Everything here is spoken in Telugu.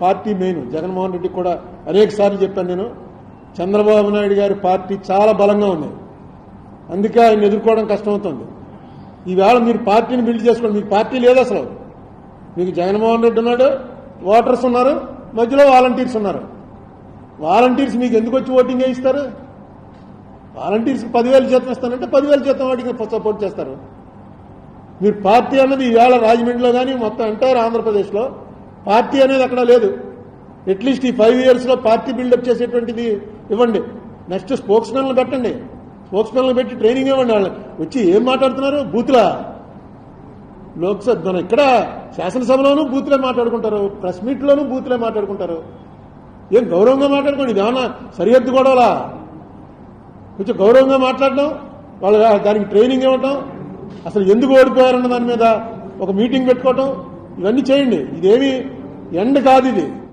పార్టీ మెయిన్ జగన్మోహన్ రెడ్డి కూడా అనేక సార్లు చెప్పాను నేను. చంద్రబాబు నాయుడు గారి పార్టీ చాలా బలంగా ఉంది, అందుకే ఆయన ఎదుర్కోవడం కష్టమవుతుంది. ఈవేళ మీరు పార్టీని బిల్డ్ చేసుకోండి. మీకు పార్టీ లేదు అసలు. మీకు జగన్మోహన్ రెడ్డి ఉన్నాడు, ఓటర్స్ ఉన్నారు, మధ్యలో వాలంటీర్స్ ఉన్నారు. వాలంటీర్స్ మీకు ఎందుకు వచ్చి ఓటింగ్ వేయిస్తారు? వాలంటీర్స్కి 10,000 జీతం ఇస్తానంటే 10,000 జీతం వాటికి సపోర్ట్ చేస్తారు. మీరు పార్టీ అన్నది ఈవేళ రాజమండ్రిలో కానీ మొత్తం ఎంటైర్ ఆంధ్రప్రదేశ్లో పార్టీ అనేది అక్కడ లేదు. అట్లీస్ట్ ఈ 5 yearsలో పార్టీ బిల్డప్ చేసేటువంటిది ఇవ్వండి. నెక్స్ట్ స్పోక్స్ మెన్లు పెట్టండి, స్పోక్స్ మెన్లు పెట్టి ట్రైనింగ్ ఇవ్వండి. వాళ్ళు వచ్చి ఏం మాట్లాడుతున్నారు? బూత్లా లోక్సభ ఇక్కడ శాసనసభలోనూ బూత్లే మాట్లాడుకుంటారు, ప్రెస్ మీట్లోనూ బూత్లే మాట్లాడుకుంటారు. ఏం గౌరవంగా మాట్లాడుకోండి. ఇది ఏమన్నా సరిహద్దు గొడవలా? కొంచెం గౌరవంగా మాట్లాడడం, వాళ్ళు దానికి ట్రైనింగ్ ఇవ్వటం, అసలు ఎందుకు ఓడిపోయారన్న దాని మీద ఒక మీటింగ్ పెట్టుకోవటం, ఇవన్నీ చేయండి. ఇదేమి ఎండ్ కాదు ఇది.